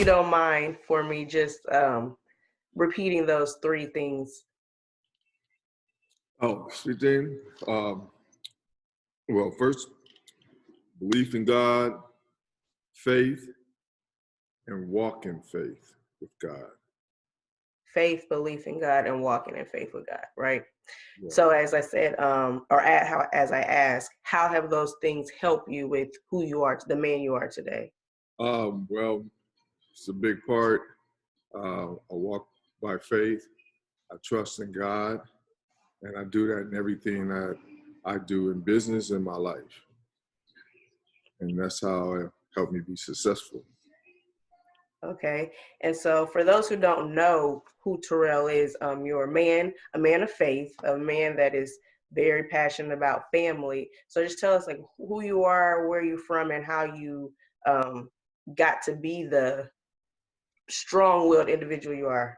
you don't mind for me just repeating those three things. Oh, three things. Well, first, belief in God, faith, and walk in faith with God. Faith, belief in God, and walking in faith with God, right? Yeah. So as I said, as I asked, how have those things helped you with who you are, the man you are today? Well, it's a big part. I walk by faith. I trust in God, and I do that in everything that I do in business in my life. And that's how it helped me be successful. Okay. And so for those who don't know who Torrel is, you're a man of faith, a man that is very passionate about family. So just tell us like who you are, where you're from, and how you got to be the strong-willed individual you are.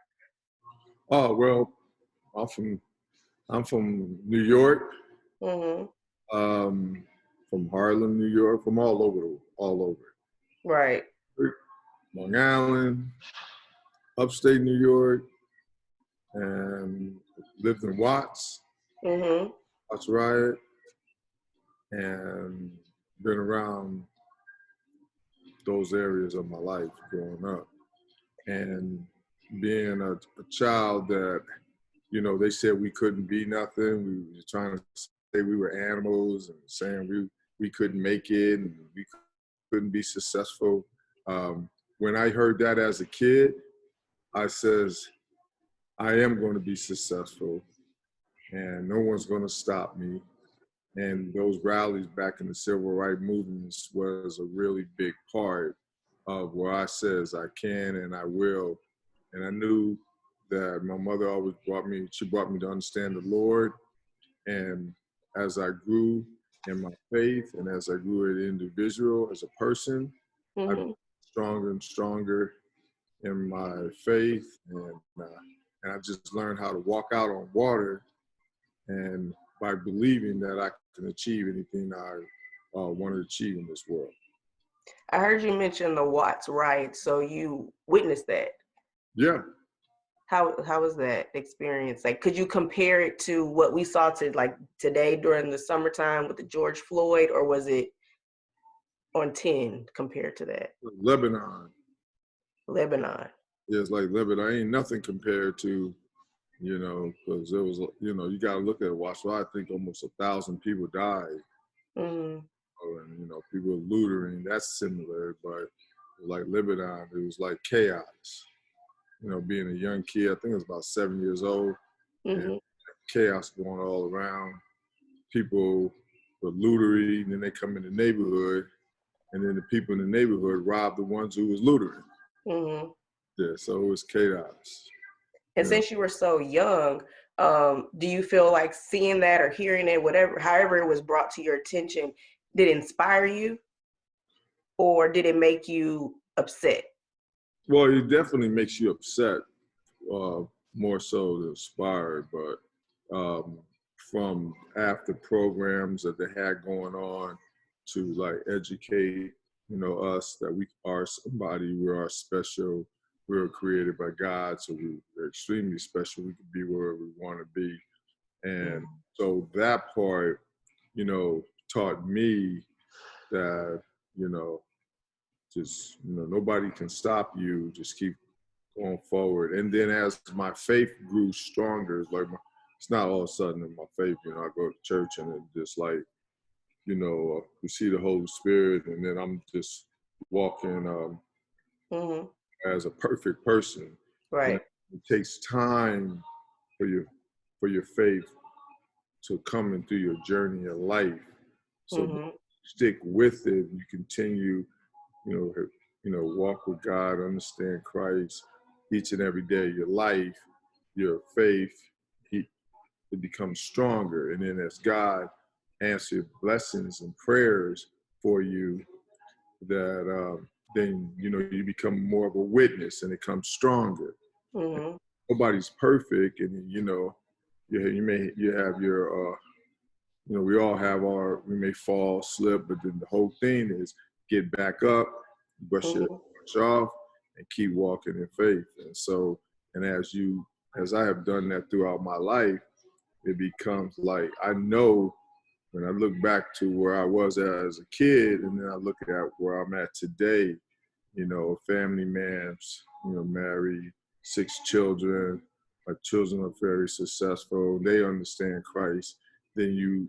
Oh, well, I'm from New York, Mm-hmm. from Harlem, New York, from all over. Right. Long Island, upstate New York, and lived in Watts, Mm-hmm. Watts Riot, and been around those areas of my life growing up. And being a child that, they said we couldn't be nothing. We were trying to say we were animals and saying we couldn't make it and we couldn't be successful. When I heard that as a kid, I says, I am going to be successful and no one's going to stop me. And those rallies back in the civil rights movements was a really big part of where I says I can and I will. And I knew that my mother always brought me to understand the Lord. And as I grew in my faith and as I grew as an individual, as a person, I Mm-hmm. became stronger and stronger in my faith. And I just learned how to walk out on water and by believing that I can achieve anything I want to achieve in this world. I heard you mention the Watts riot, so you witnessed that. Yeah. How was that experience? Like, could you compare it to what we saw to like today during the summertime with the George Floyd, or was it on 10 compared to that? Lebanon. Lebanon. Yeah, it's like Lebanon. Ain't nothing compared to, because it was, you got to look at it. Watch. So I think almost 1,000 people died. Mm-hmm. And, people looting. That's similar, but like Lebanon, it was like chaos. Being a young kid, I think I was about 7 years old, Mm-hmm. and chaos going all around. People were lootery, and then they come in the neighborhood, and then the people in the neighborhood rob the ones who was lootering. Mm-hmm. Yeah, so it was chaos. And since you were so young, do you feel like seeing that or hearing it, however it was brought to your attention, did it inspire you, or did it make you upset? Well, it definitely makes you upset, more so than inspired. But from after programs that they had going on to like educate, us that we are somebody, we are special, we were created by God, so we're extremely special. We can be wherever we want to be, and so that part, taught me that, just nobody can stop you. Just keep going forward. And then as my faith grew stronger, it's not all of a sudden in my faith. I go to church and it just like, we see the Holy Spirit, and then I'm just walking as a perfect person. Right. And it takes time for your faith to come into your journey in life. So stick with it. You continue, walk with God, understand Christ each and every day. Your life, your faith, it becomes stronger. And then as God answers blessings and prayers for you, that then, you become more of a witness and it comes stronger. Mm-hmm. Nobody's perfect. And, you have your, we all have we may fall, slip, but then the whole thing is get back up, brush off, and keep walking in faith. And so, and as I have done that throughout my life, it becomes like, I know when I look back to where I was as a kid, and then I look at where I'm at today, you know, a family man, you know, married, 6 children, my children are very successful, they understand Christ, then you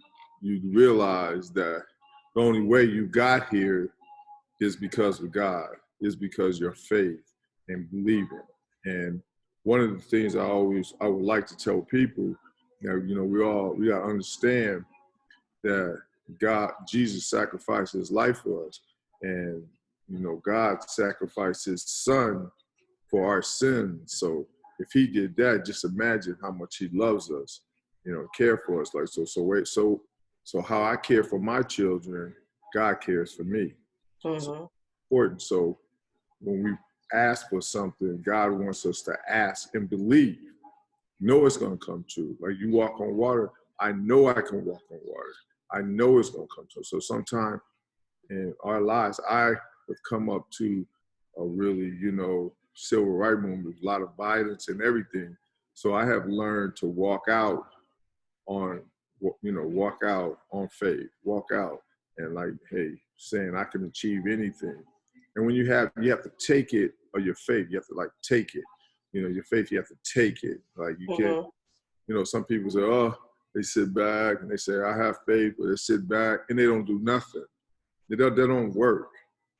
realize that the only way you got here is because of God, is because your faith and believing. And one of the things I would like to tell people that, you know, we gotta understand that Jesus sacrificed his life for us. And, you know, God sacrificed his son for our sins. So if he did that, just imagine how much he loves us, you know, care for us. Like, so how I care for my children, God cares for me. So important. So when we ask for something, God wants us to ask and believe. Know it's going to come true. Like, you walk on water, I know I can walk on water. I know it's going to come true. So sometime in our lives, I have come up to a really, you know, civil rights movement with a lot of violence and everything. So I have learned to walk out on, you know, walk out on faith, walk out and, like, hey, saying I can achieve anything. And when you have to take it, or your faith, you have to, like, take it. You know, your faith, you have to take it. Like, you can't, you know, some people say, oh, they sit back and they say, I have faith, but they sit back and they don't do nothing. They don't work.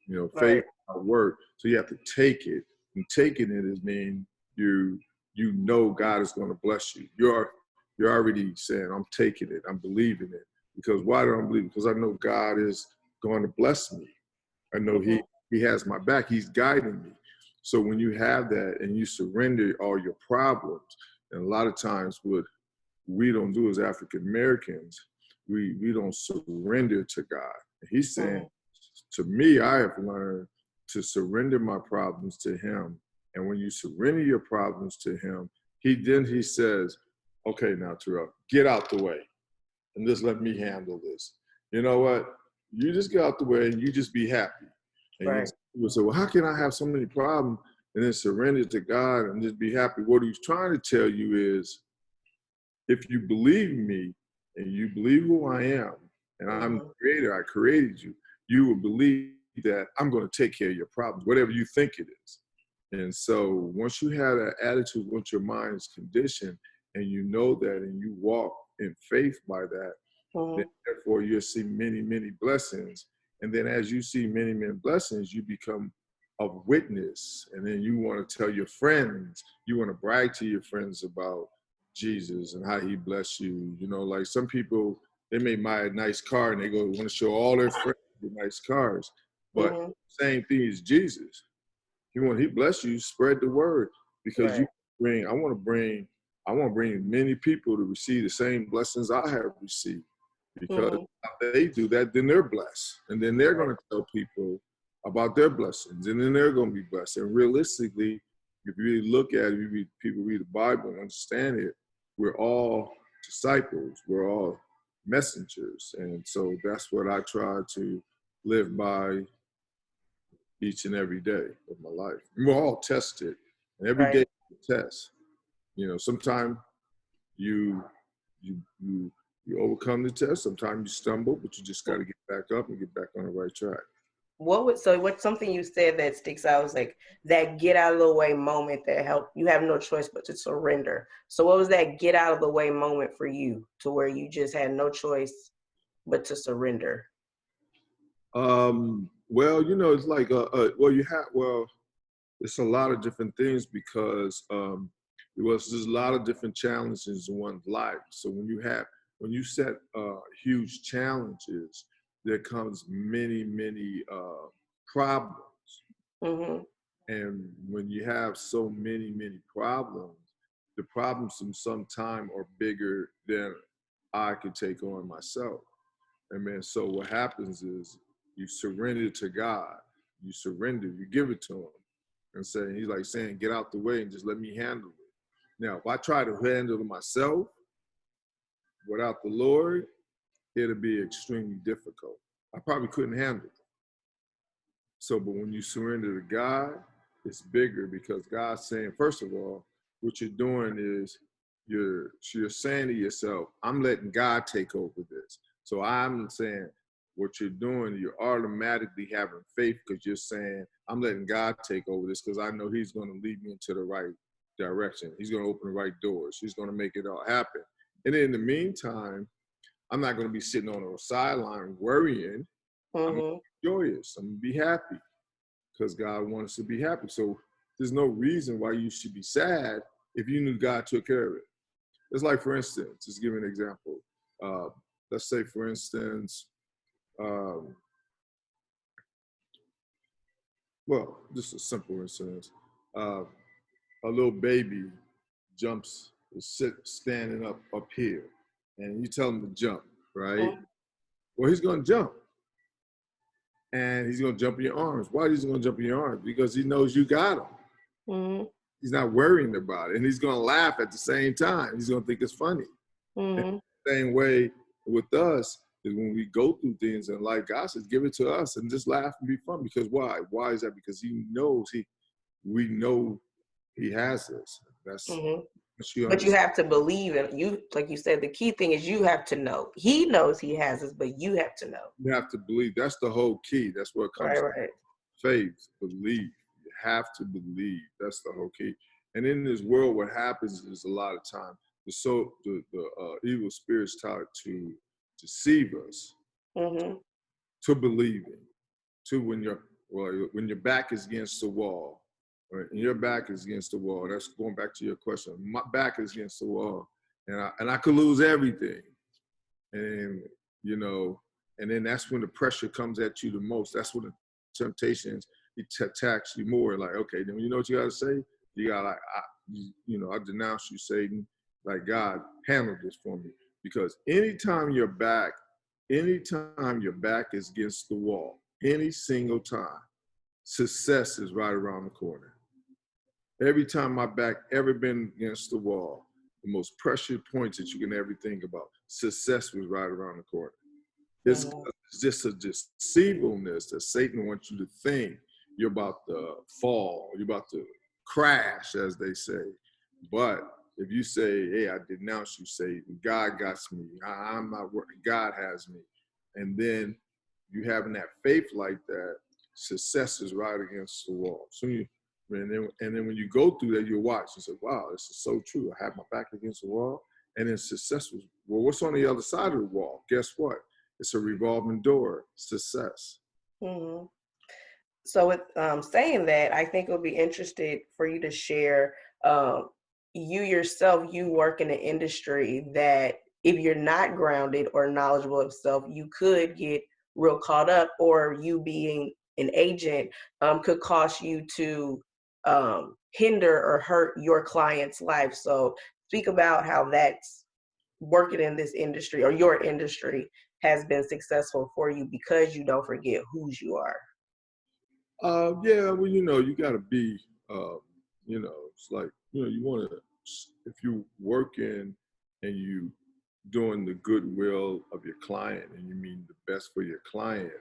You know, faith don't work. So you have to take it. And taking it is mean you know God is going to bless you. You're already saying, I'm taking it. I'm believing it. Because why do I believe it? Because I know God is going to bless me. I know he has my back. He's guiding me. So when you have that and you surrender all your problems, and a lot of times what we don't do as African Americans, we don't surrender to God. He's saying, to me, I have learned to surrender my problems to him. And when you surrender your problems to him, he says, okay, now Torrel, get out the way and just let me handle this. You know what? You just get out the way and you just be happy. And people say, well, how can I have so many problems and then surrender to God and just be happy? What he's trying to tell you is, if you believe me and you believe who I am, and I'm the creator, I created you, you will believe that I'm going to take care of your problems, whatever you think it is. And so once you have that attitude, once your mind is conditioned and you know that and you walk in faith by that, then therefore you'll see many, many blessings. And then as you see many, many blessings, you become a witness. And then you want to tell your friends, you want to brag to your friends about Jesus and how he bless you. You know, like some people, they may buy a nice car and they want to show all their friends the nice cars. But same thing as Jesus. He bless you, spread the word, because you bring, I want to bring many people to receive the same blessings I have received. Because if they do that, then they're blessed. And then they're going to tell people about their blessings, and then they're going to be blessed. And realistically, if you really look at it, people read the Bible and understand it, we're all disciples, we're all messengers. And so that's what I try to live by each and every day of my life. And we're all tested, and every day is a test. You know, sometimes you overcome the test, sometimes you stumble, but you just got to get back up and get back on the right track. What's something you said that sticks out is like that get out of the way moment that helped you have no choice but to surrender. So what was that get out of the way moment for you to where you just had no choice but to surrender? Well, you know, it's like, it's a lot of different things because there's a lot of different challenges in one's life. So when you set huge challenges, there comes many, many problems. And when you have so many, many problems, the problems sometimes are bigger than I could take on myself. And man, so what happens is you surrender to God. You surrender, you give it to him. And he's like saying, get out the way and just let me handle it. Now, if I try to handle it myself without the Lord, it'll be extremely difficult. I probably couldn't handle it. So, but when you surrender to God, it's bigger because God's saying, first of all, what you're doing is you're saying to yourself, I'm letting God take over this. So I'm saying what you're doing, you're automatically having faith because you're saying, I'm letting God take over this because I know he's going to lead me into the right direction. He's going to open the right doors. He's going to make it all happen. And in the meantime, I'm not going to be sitting on a sideline worrying. I'm going to be joyous. I'm going to be happy because God wants us to be happy. So there's no reason why you should be sad if you knew God took care of it. It's like, for instance, just give an example. Let's say, for instance, well, just a simple instance. A little baby is standing up here, and you tell him to jump, right? Well, he's going to jump. And he's going to jump in your arms. Why is he going to jump in your arms? Because he knows you got him. He's not worrying about it. And he's going to laugh at the same time. He's going to think it's funny. And the same way with us is when we go through things and like God says, give it to us and just laugh and be fun. Because why? Why is that? Because he knows we know he has us. That's but you have to believe it. You, like you said, the key thing is you have to know. He knows he has us, but you have to know. You have to believe. That's the whole key. That's where it comes from. Faith, believe. You have to believe. That's the whole key. And in this world, what happens is a lot of time, the evil spirits try to deceive us to believing, to when your back is against the wall. Right? And your back is against the wall. That's going back to your question. My back is against the wall, and I could lose everything. And and then that's when the pressure comes at you the most. That's when the temptations attacks you more. Like, okay, then you know what you gotta say? You gotta I denounce you, Satan. Like, God, handle this for me. Because anytime your back is against the wall, any single time, success is right around the corner. Every time my back ever been against the wall, the most pressure points that you can ever think about, success was right around the corner. It's just a deceivableness that Satan wants you to think you're about to fall, you're about to crash, as they say. But if you say, hey, I denounce you, Satan, God got me, I'm not working, God has me. And then you having that faith like that, success is right against the wall. So and then when you go through that, you watch and say, wow, this is so true. I have my back against the wall. And then success was, well, what's on the other side of the wall? Guess what? It's a revolving door, success. So with saying that, I think it would be interested for you to share you yourself, you work in an industry that if you're not grounded or knowledgeable of self, you could get real caught up, or you being an agent could cause you to hinder or hurt your client's life. So speak about how that's working in this industry, or your industry has been successful for you because you don't forget whose you are. Yeah, well, you got to be, it's like, you want to, if you working and you doing the goodwill of your client and you mean the best for your client,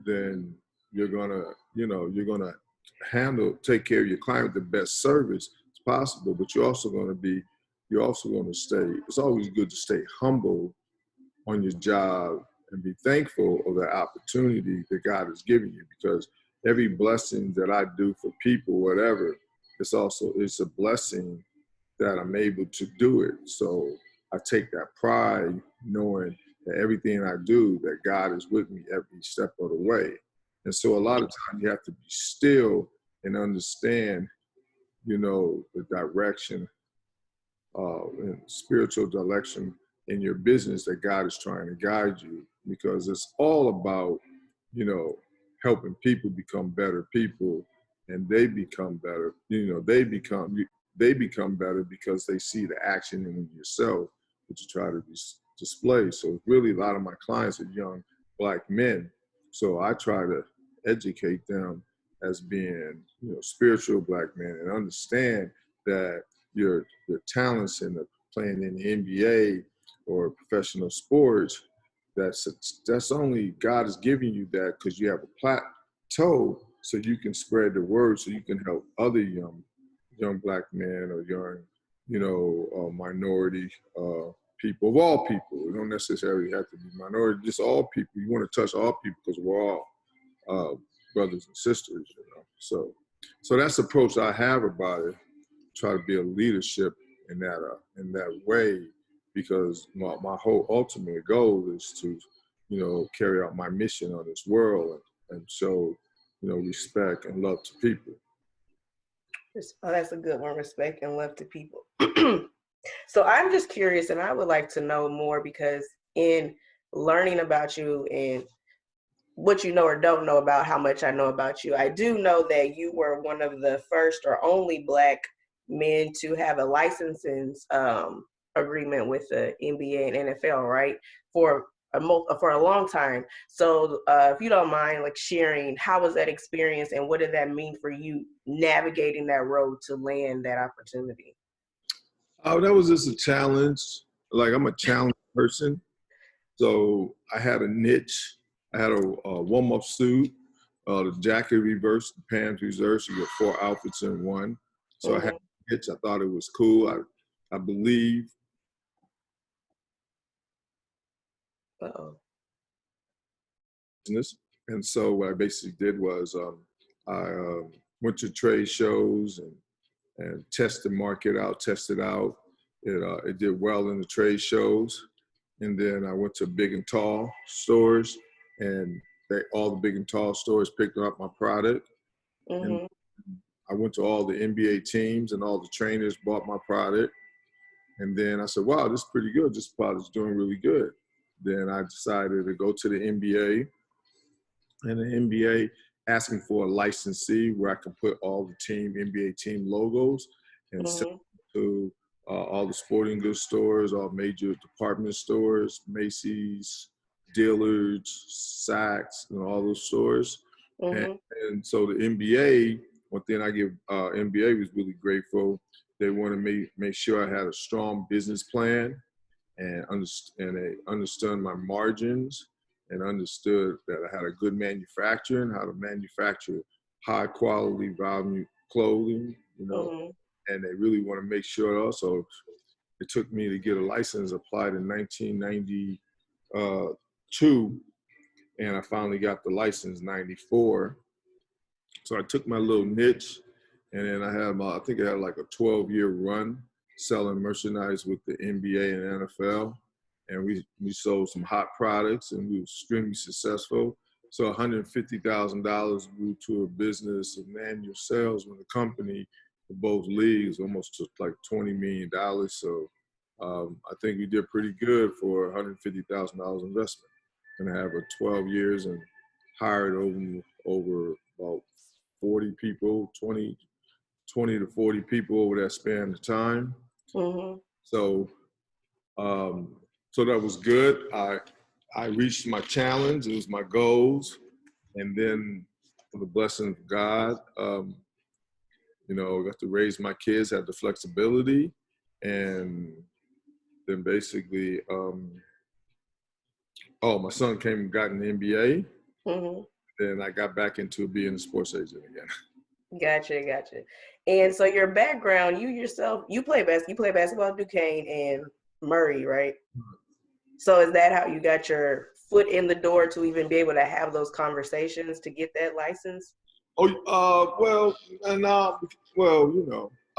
then you're gonna take care of your client with the best service as possible. But you're also going to stay. It's always good to stay humble on your job and be thankful of the opportunity that God has given you, because every blessing that I do for people, whatever, it's a blessing that I'm able to do it. So I take that pride knowing that everything I do, that God is with me every step of the way. And so a lot of times you have to be still and understand, the direction, and spiritual direction in your business that God is trying to guide you, because it's all about, helping people become better people, and they become better. They become better because they see the action in yourself that you try to display. So really, a lot of my clients are young Black men. So I try to educate them as being, spiritual Black men, and understand that your talents in playing in the NBA or professional sports, that's only God is giving you that because you have a plateau so you can spread the word, so you can help other young black men or young, minority people, of all people. It don't necessarily have to be minority, just all people. You want to touch all people because we're all brothers and sisters, So that's the approach I have about it. Try to be a leadership in that way, because my whole ultimate goal is to, carry out my mission on this world and show, respect and love to people. Oh, that's a good one. Respect and love to people. So I'm just curious, and I would like to know more, because in learning about you and what you know or don't know about how much I know about you, I do know that you were one of the first or only Black men to have a licensing agreement with the NBA and NFL, right? For for a long time. So if you don't mind, like, sharing, how was that experience and what did that mean for you navigating that road to land that opportunity? Oh, that was just a challenge. Like, I'm a challenge person. So I had a niche. I had a warm-up suit, the jacket reversed, the pants reversed. You get 4 outfits in one. So I had a niche. I thought it was cool. I believe. Uh-oh. And so what I basically did was I went to trade shows and tested the market out, tested out. It did well in the trade shows. And then I went to big and tall stores, and all the big and tall stores picked up my product. And Mm-hmm. I went to all the NBA teams, and all the trainers bought my product. And then I said, wow, this is pretty good. This product's doing really good. Then I decided to go to the NBA, and the NBA asking for a licensee where I can put all the NBA team logos and sell Mm-hmm. to all the sporting goods stores, all major department stores, Macy's, Dillard's, Saks, and all those stores. And, Mm-hmm. and so the NBA, one thing I give NBA was really grateful. They wanted to make sure I had a strong business plan and they understood my margins and understood that I had a good manufacturing, how to manufacture high quality value clothing, Mm-hmm. and they really want to make sure also. It took me to get a license applied in 1992, and I finally got the license 94. So I took my little niche, and then I think I had like a 12-year run selling merchandise with the NBA and NFL. And we sold some hot products, and we were extremely successful. So $150,000 grew to a business of annual sales when the company for both leagues almost took like $20 million. So I think we did pretty good for $150,000 investment. And I have a 12 years and hired over about 40 people, 20 to 40 people over that span of time. Mm-hmm. So, so that was good. I reached my challenge. It was my goals, and then for the blessing of God, got to raise my kids, had the flexibility, and then basically, my son came and got in the NBA. Mm-hmm. Then I got back into being a sports agent again. Gotcha. And so your background, you yourself, you play basketball at Duquesne and Murray, right? So is that how you got your foot in the door to even be able to have those conversations to get that license? I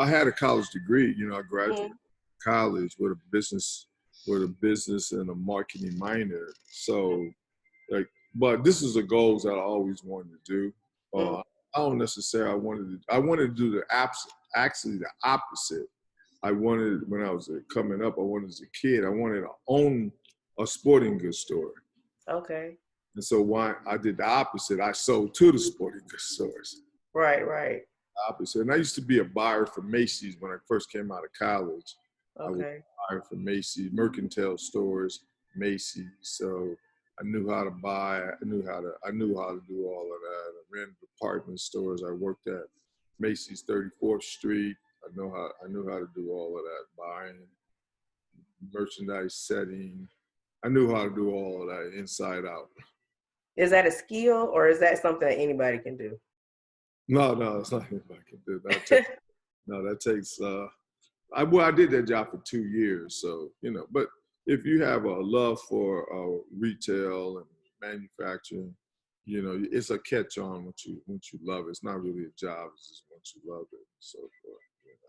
had a college degree. I graduated Mm-hmm. college with a business and a marketing minor. So, like, but this is the goals that I always wanted to do. Mm-hmm. I don't necessarily I wanted to do actually the opposite. I wanted, when I was coming up, I wanted as a kid, I wanted to own a sporting goods store. Okay. And so why I did the opposite. I sold to the sporting goods stores. Right. Opposite. And I used to be a buyer for Macy's when I first came out of college. I was Okay. a buyer for Macy's, mercantile stores, Macy's. So I knew how to buy. I knew how to do all of that. I ran department stores. I worked at Macy's 34th Street. I knew how to do all of that, buying, merchandise setting. I knew how to do all of that inside out. Is that a skill or is that something that anybody can do? No, it's not anything I can do. That takes, I did that job for 2 years. So, but if you have a love for retail and manufacturing, it's a catch on once you love it. It's not really a job, it's just once you love it and so forth.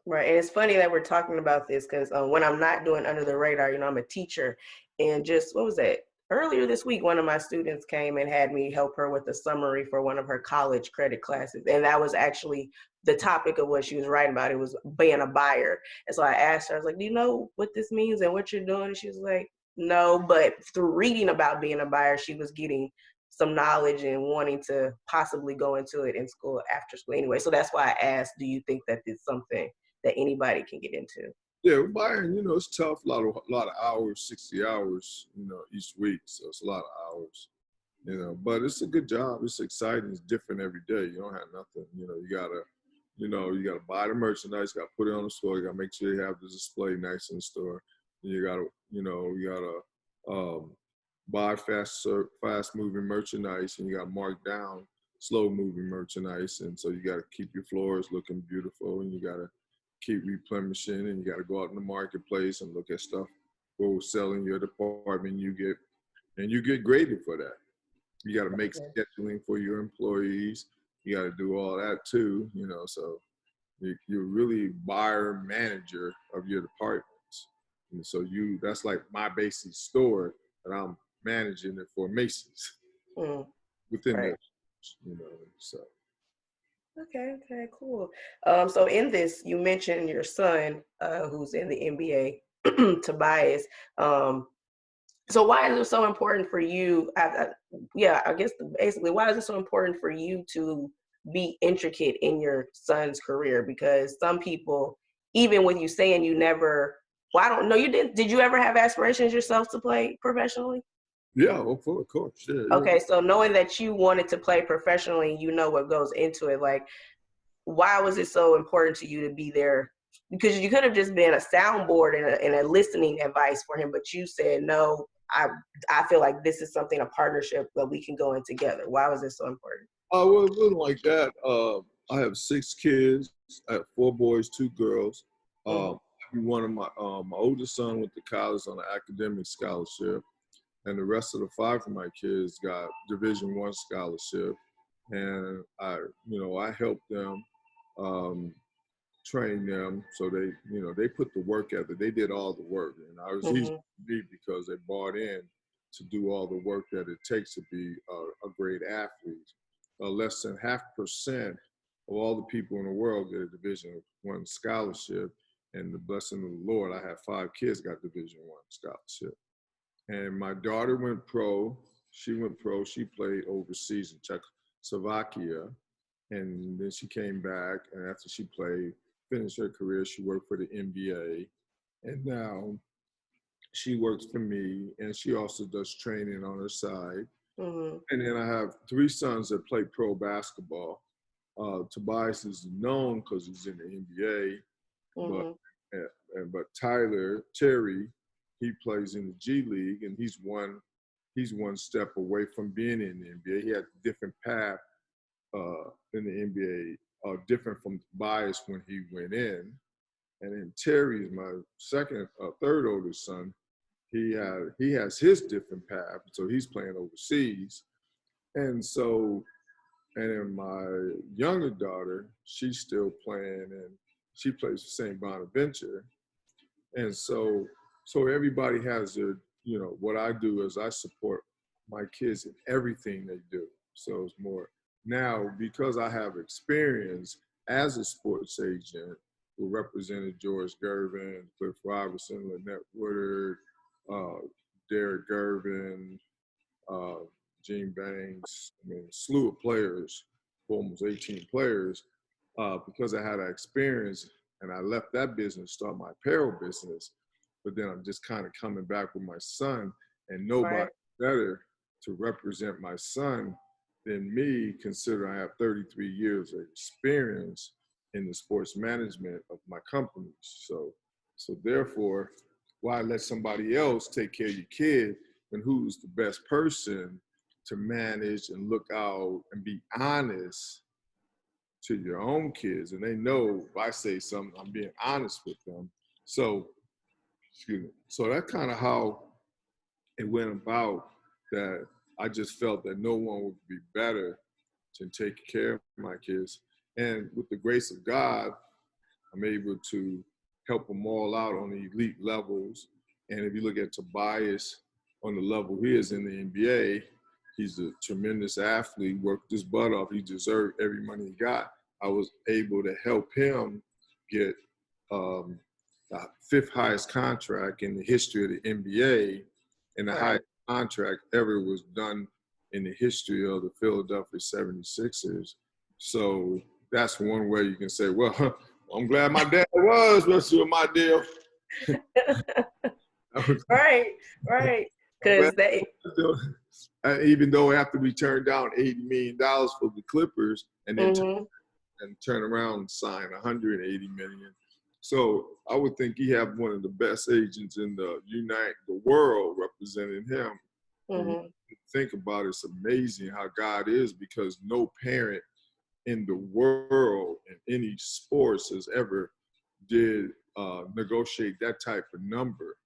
Right. And it's funny that we're talking about this because when I'm not doing under the radar, I'm a teacher. And just, what was that? Earlier this week, one of my students came and had me help her with a summary for one of her college credit classes. And that was actually the topic of what she was writing about. It was being a buyer. And so I asked her, I was like, do you know what this means and what you're doing? And she was like, no, but through reading about being a buyer, she was getting some knowledge and wanting to possibly go into it in school after school anyway. So that's why I asked, do you think that it's something that anybody can get into? Yeah, buying, it's tough. A lot of hours, 60 hours, each week. So it's a lot of hours, but it's a good job. It's exciting. It's different every day. You don't have nothing. You gotta buy the merchandise. Got to put it on the store. You got to make sure you have the display nice in the store. You gotta buy fast moving merchandise, and you got to mark down slow moving merchandise. And so you got to keep your floors looking beautiful, and you got to keep replenishing, and you got to go out in the marketplace and look at stuff for selling your department. You get graded for that. You got to make scheduling for your employees. You got to do all that too, so you're really buyer manager of your departments. And so that's like my basic store that I'm managing it for Macy's within right. so. Okay, cool. So in this, you mentioned your son, who's in the NBA, Tobias. So why is it so important for you? I guess basically, why is it so important for you to be intricate in your son's career? Because some people, even with you saying you never, well, I don't know, you didn't. Did you ever have aspirations yourself to play professionally? Yeah, of course. Yeah. Okay, so knowing that you wanted to play professionally, what goes into it. Like, why was it so important to you to be there? Because you could have just been a soundboard and a listening advice for him, but you said, no, I feel like this is something, a partnership that we can go in together. Why was it so important? Well, it wasn't like that. I have 6 kids. I have 4 boys, 2 girls. One of my oldest son went to college on an academic scholarship, and the rest of the 5 of my kids got Division I scholarship. And I helped them, train them, so they put the work ethic. They did all the work, and I was easy to beat because they bought in to do all the work that it takes to be a great athlete. Less than 0.5% of all the people in the world get a Division I scholarship, and the blessing of the Lord, I have 5 kids got Division I scholarship. And my daughter went pro. She went pro. She played overseas in Czechoslovakia, and then she came back. And after she played, finished her career, she worked for the NBA, and now she works for me. And she also does training on her side. And then I have 3 sons that play pro basketball. Tobias is known because he's in the NBA, but Terry, he plays in the G League, and he's one step away from being in the NBA. He had a different path in the NBA, different from Tobias when he went in. And then Terry is my third oldest son. He has his different path, so he's playing overseas. And then my younger daughter, she's still playing, and she plays for St. Bonaventure. And so everybody has their, what I do is I support my kids in everything they do. So it's more now, because I have experience as a sports agent who represented George Gervin, Cliff Robertson, Lynette Woodard, Derek Gervin, Gene Banks, a slew of players, almost 18 players, because I had that experience, and I left that business, start my apparel business. But then I'm just kind of coming back with my son, and nobody better to represent my son than me, considering I have 33 years of experience in the sports management of my companies. So therefore, why let somebody else take care of your kid, and who's the best person to manage and look out and be honest to your own kids, and they know if I say something, I'm being honest with them. So, excuse me. So that's kind of how it went about, that I just felt that no one would be better to take care of my kids. And with the grace of God, I'm able to help them all out on the elite levels. And if you look at Tobias on the level he is in the NBA, he's a tremendous athlete, worked his butt off. He deserved every money he got. I was able to help him get the fifth highest contract in the history of the NBA, and the highest contract ever was done in the history of the Philadelphia 76ers. So that's one way you can say, well, I'm glad my dad was messing with my deal. Right. Because they, even though after we turned down $80 million for the Clippers, and then turn around and sign $180 million. So I would think he had one of the best agents in the world representing him. When you think about it, it's amazing how God is, because no parent in the world in any sports has ever did negotiate that type of number.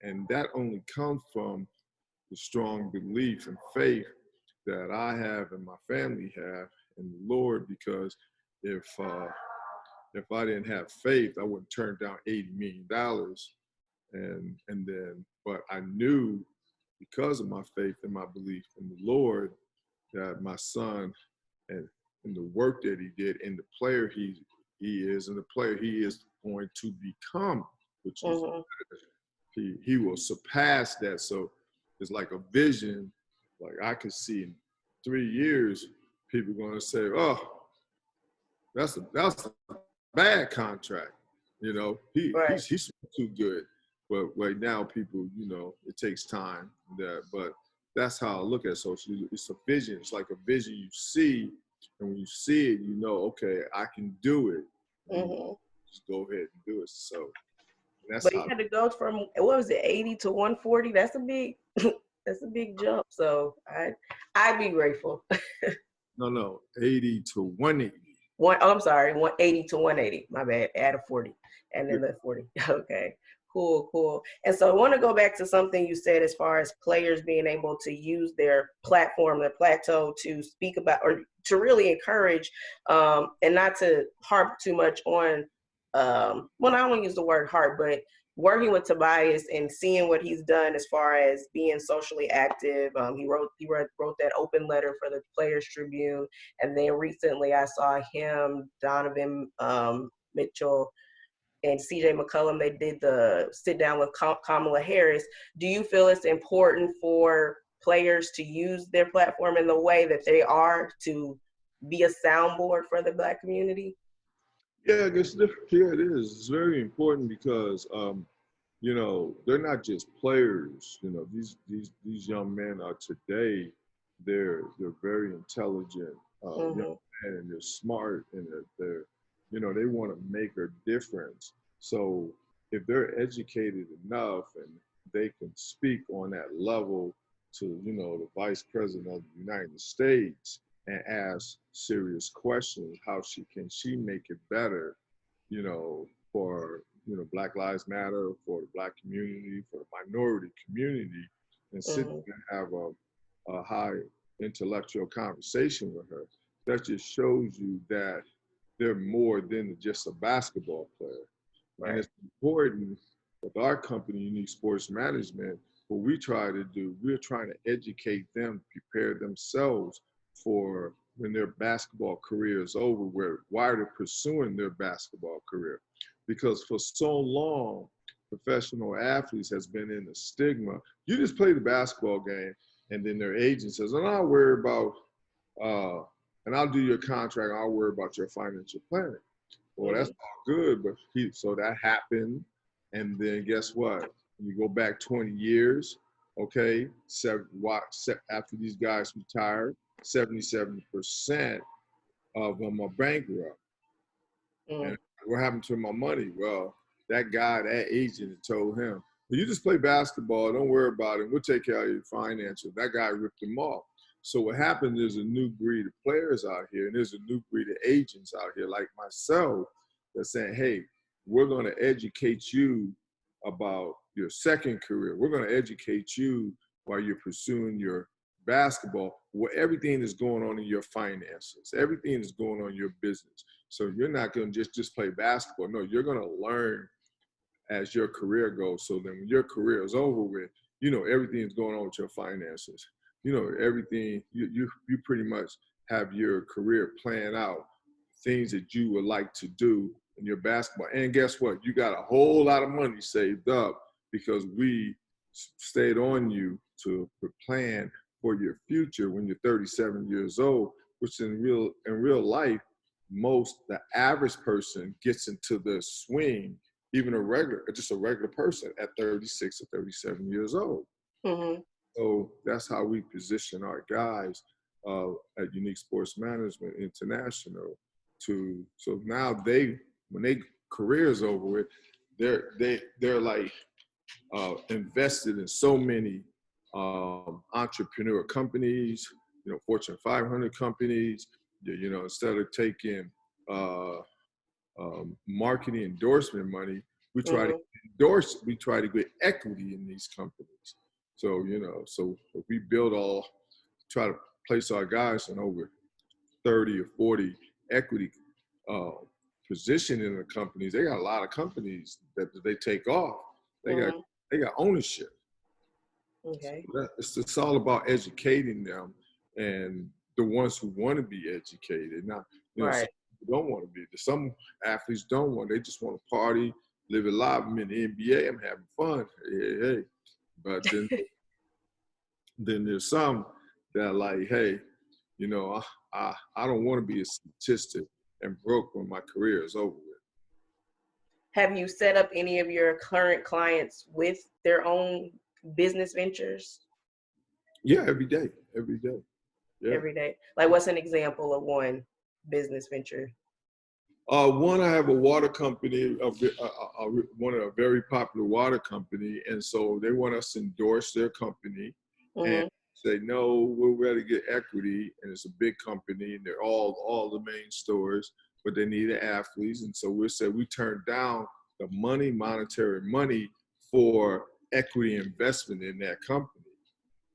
And that only comes from the strong belief and faith that I have and my family have in the Lord, because if I didn't have faith, I wouldn't turn down $80 million. And then, but I knew, because of my faith and my belief in the Lord, that my son and the work that he did and the player he is and the player he is going to become, which is he will surpass that. So it's like a vision. Like I could see in 3 years, people are going to say, "Oh, that's a bad contract." You know, he's too good. But right now, people, you know, it takes time. But that's how I look at social. It's a vision. It's like a vision you see, and when you see it, you know, okay, I can do it. Just go ahead and do it. So that's but how. you had to go from, what was it, 80 to 140? That's a big that's a big jump. So I'd be grateful. No, 80 to 180. I'm sorry, 180 to 180. My bad. Add a 40 and then the 40. Okay. Cool. And so I want to go back to something you said as far as players being able to use their platform, their plateau, to speak about or to really encourage, and not to harp too much on, well, I don't want to use the word harp, but working with Tobias and seeing what he's done as far as being socially active. He wrote that open letter for the Players Tribune, and then recently I saw him, Donovan Mitchell, and CJ McCollum, they did the sit down with Kamala Harris. Do you feel it's important for players to use their platform in the way that they are to be a soundboard for the Black community? Yeah, I guess yeah, it is. It's very important because you know, they're not just players. You know, these young men are today. They're very intelligent young men, and they're smart, and they're you know, they want to make a difference. So if they're educated enough and they can speak on that level to, you know, the Vice President of the United States and ask serious questions, how can she make it better, you know, for, you know, Black Lives Matter, for the Black community, for the minority community, and sit and have a high intellectual conversation with her. That just shows you that they're more than just a basketball player. Right. And it's important with our company, Unique Sports Management, what we try to do, we're trying to educate them, prepare themselves for when their basketball career is over, why they're pursuing their basketball career. Because for so long, professional athletes has been in the stigma. You just play the basketball game, and then their agent says, "I'm not worried about, and I'll do your contract, I'll worry about your financial planning." Well, that's all good, but so that happened. And then guess what? You go back 20 years, okay, after these guys retired, 77% of them are bankrupt. And what happened to my money? Well, that guy, that agent told him, "Well, you just play basketball, don't worry about it, we'll take care of your finances." That guy ripped him off. So what happened is a new breed of players out here, and there's a new breed of agents out here like myself that's saying, hey, we're going to educate you about your second career. We're going to educate you while you're pursuing your basketball, where everything is going on in your finances, everything is going on in your business. So you're not going to just play basketball. No, you're going to learn as your career goes. So then when your career is over with, you know, everything's going on with your finances. You know, everything, you pretty much have your career planned out, things that you would like to do in your basketball. And guess what? You got a whole lot of money saved up because we stayed on you to plan for your future when you're 37 years old, which in real life, the average person gets into the swing, even just a regular person at 36 or 37 years old. Mm-hmm. So that's how we position our guys at Unique Sports Management International so now when they career's over with, they're like invested in so many entrepreneur companies, you know, Fortune 500 companies. You know, instead of taking marketing endorsement money, we try to we try to get equity in these companies. So, you know, so we try to place our guys in over 30 or 40 equity position in the companies. They got a lot of companies that they take off. They got ownership. Okay. So it's all about educating them and the ones who want to be educated. Now, you know, some people don't want to be. Some athletes don't want. They just want to party, live it live. I'm in the NBA. I'm having fun. Hey. But then there's some that like, hey, you know, I don't want to be a statistic and broke when my career is over with. Have you set up any of your current clients with their own business ventures? Yeah, every day. Yeah. Every day. Like, what's an example of one business venture? One, I have a water company, one of a very popular water company, and so they want us to endorse their company and say, no, we're ready to get equity, and it's a big company, and they're all the main stores, but they need athletes, and so we turn down the monetary money for equity investment in that company.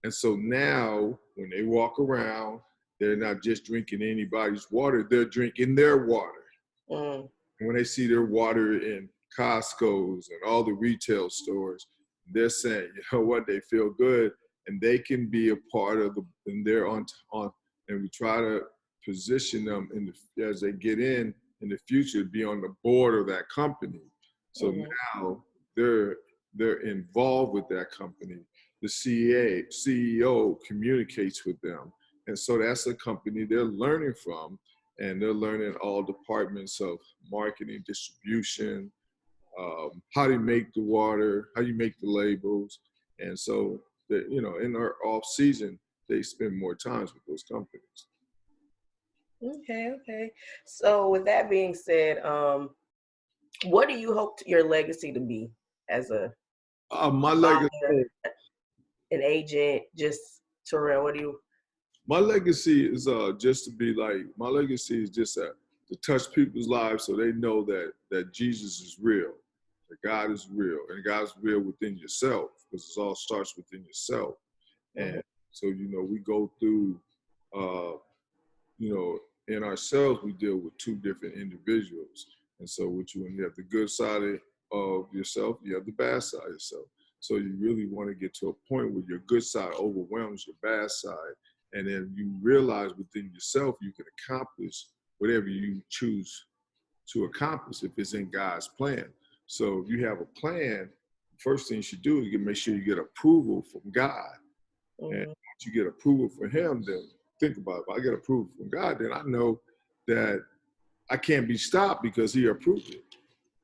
And so now, when they walk around, they're not just drinking anybody's water, they're drinking their water. And when they see their water in Costco's and all the retail stores, they're saying, you know what, they feel good, and they can be a part of and they're on, and we try to position them as they get in the future to be on the board of that company. So now they're involved with that company. The CEO communicates with them. And so that's a company they're learning from, and they're learning all departments of marketing, distribution, how to make the water, how you make the labels. And so, you know, in our off season, they spend more time with those companies. Okay. So with that being said, what do you hope your legacy to be as my legacy, an agent, just Torrel? What do you? My legacy is just to be like, my legacy is just to touch people's lives so they know that Jesus is real, that God is real, and God's real within yourself, because it all starts within yourself. And so, you know, we go through, you know, in ourselves, we deal with two different individuals. And so when you have the good side of yourself, you have the bad side of yourself. So you really want to get to a point where your good side overwhelms your bad side. And then you realize within yourself, you can accomplish whatever you choose to accomplish if it's in God's plan. So if you have a plan, first thing you should do is make sure you get approval from God. And once you get approval from him, then think about it. If I get approval from God, then I know that I can't be stopped because he approved it.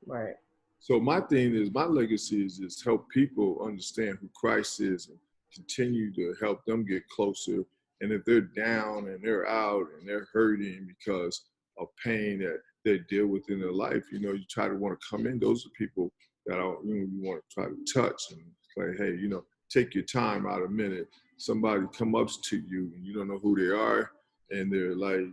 Right. So my thing is, my legacy is just help people understand who Christ is and continue to help them get closer. And if they're down and they're out and they're hurting because of pain that they deal with in their life, you know, you try to want to come in. Those are people that you want to try to touch and say, hey, you know, take your time out a minute somebody come up to you and you don't know who they are, and they're like,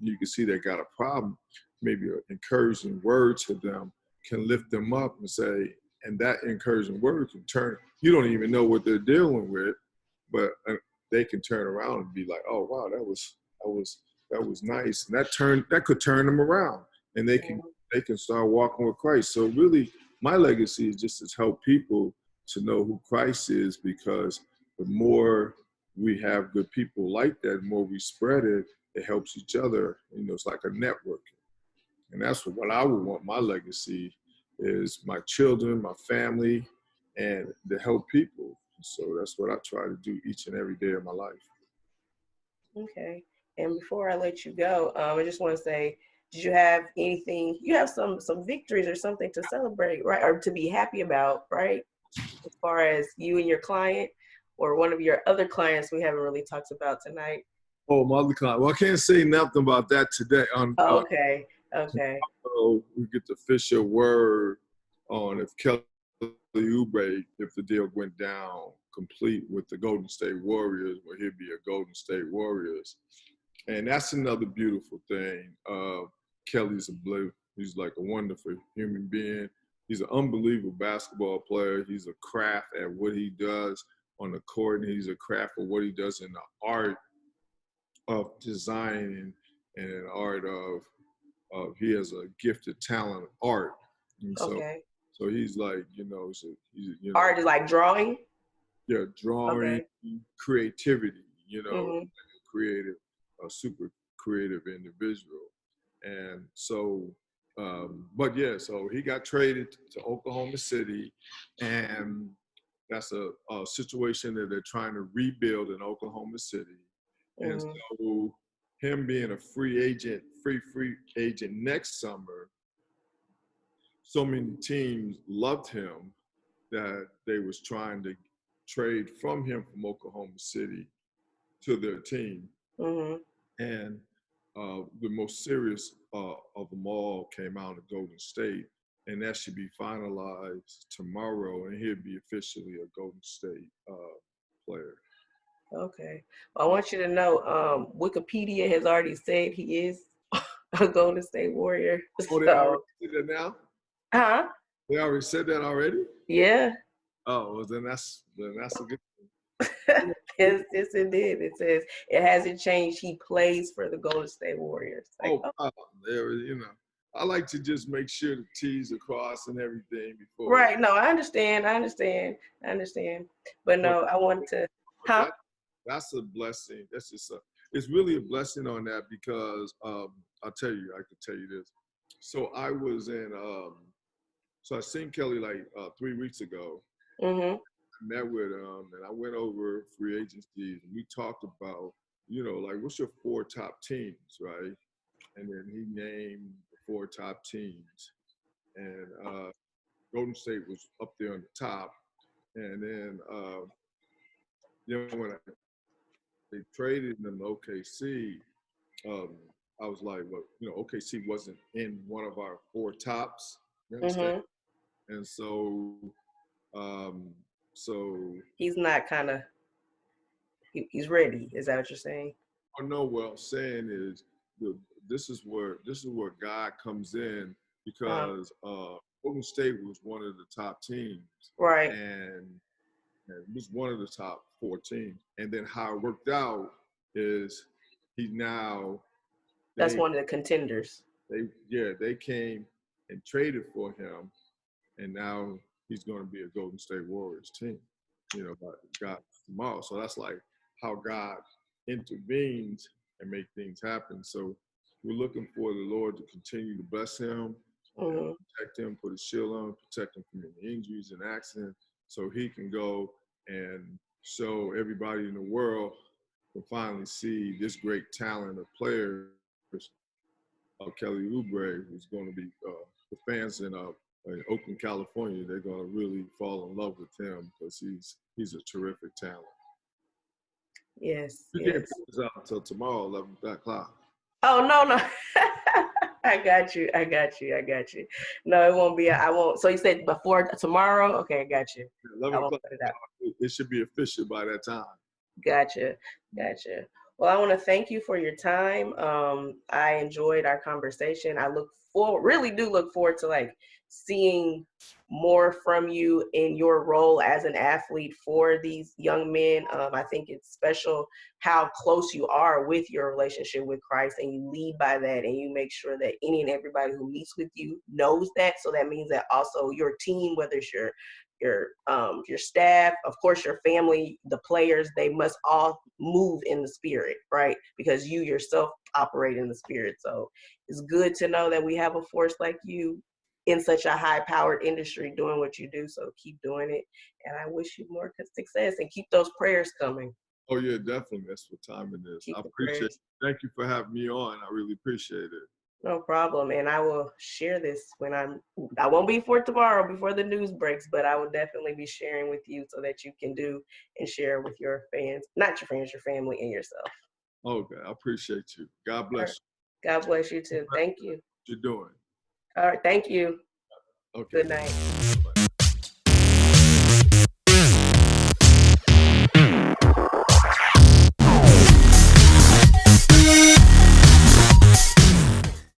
you can see they got a problem, maybe an encouraging word to them can lift them up and say, and that encouraging word can turn, you don't even know what they're dealing with, but they can turn around and be like, oh wow, that was nice. And that could turn them around, and they can start walking with Christ. So really my legacy is just to help people to know who Christ is, because the more we have good people like that, the more we spread it, it helps each other. It's like a network. And that's what I would want my legacy is, my children, my family, and to help people. So that's what I try to do each and every day of my life. Okay. And before I let you go, I just want to say, did you have anything, you have some victories or something to celebrate, right? Or to be happy about, right? As far as you and your client, or one of your other clients we haven't really talked about tonight. Oh, my other client. Well, I can't say nothing about that today. Okay. Okay. So we get the official word on if Kelly Oubre, if the deal went down complete with the Golden State Warriors, where he'd be a Golden State Warriors. And that's another beautiful thing. Kelly's he's like a wonderful human being. He's an unbelievable basketball player. He's a craft at what he does on the court, and he's a craft at what he does in the art of design and an art of he has a gifted talent of art. And Okay. so he's like, Art is like drawing? Yeah, drawing, Okay. creativity, Mm-hmm. creative, a super creative individual. And so, but yeah, so he got traded to Oklahoma City, and that's a situation that they're trying to rebuild in Oklahoma City. And Mm-hmm. so him being a free agent next summer, so many teams loved him that they was trying to trade from him from Oklahoma City to their team. Mm-hmm. And the most serious of them all came out of Golden State, and that should be finalized tomorrow, and he'll be officially a Golden State player. Okay. Well, I want you to know, Wikipedia has already said he is a Golden State Warrior. Oh, they already So, said that now? huh? They already said that already? Yeah. Oh, well, then that's a good thing. Yes, yes, it did. It says it hasn't changed. He plays for the Golden State Warriors. Like, Oh, wow. I like to just make sure the T's are crossed and everything before. right. No, I understand. I understand. I understand. But But, no, I wanted to, but huh? that's a blessing. That's just it's really a blessing on that, because I could tell you this. So I was in, so I seen Kelly like 3 weeks ago. Mm-hmm. I met with him, and I went over free agencies, and we talked about, like, what's your 4 top teams, right? And then he named the 4 top teams, and Golden State was up there on the top. And then, when they traded him to OKC, I was like, well, OKC wasn't in one of our 4 tops. You understand? Mm-hmm. And so He's not kind of, he's ready. Is that what you're saying? I know what I'm saying is this is where God comes in, because Golden State was one of the top teams, Right. and it was one of the top 4 teams. And then how it worked out is That's they one of the contenders. they came and traded for him, and now he's going to be a Golden State Warriors team, by God tomorrow. So that's like how God intervenes and make things happen. So we're looking for the Lord to continue to bless him, Mm-hmm. protect him, put a shield on, protect him from any injuries and accidents, so he can go and show everybody in the world can finally see this great talent of players, Kelly Oubre, who's going to be the fans in Oakland, California. They're going to really fall in love with him, because he's a terrific talent. Yes. We can't Yes. put this out until tomorrow, 11 o'clock. Oh, no. I got you. No, it won't be. I won't. So you said before tomorrow? Okay, I got you. 11 I won't o'clock. put it out. It should be official by that time. Gotcha. Gotcha. Well, I want to thank you for your time. I enjoyed our conversation. I really do look forward to like seeing more from you in your role as an athlete for these young men. I think it's special how close you are with your relationship with Christ, and you lead by that, and you make sure that any and everybody who meets with you knows that. So that means that also your team, whether it's your staff, of course your family, the players, they must all move in the spirit, right? Because you yourself operate in the spirit. So it's good to know that we have a force like you in such a high powered industry doing what you do. So keep doing it, and I wish you more success, and keep those prayers coming. Oh yeah, definitely. That's what time it is. I Keep the appreciate prayers. it. Thank you for having me on. I really appreciate it. No problem. And I will share this I won't be for tomorrow before the news breaks, but I will definitely be sharing with you so that you can do and share with your fans, not your friends, your family, and yourself. Okay, I appreciate you. God All right. bless God bless you you. too. Thank you. What you're doing. All right. Thank you. Okay. Good night. Bye.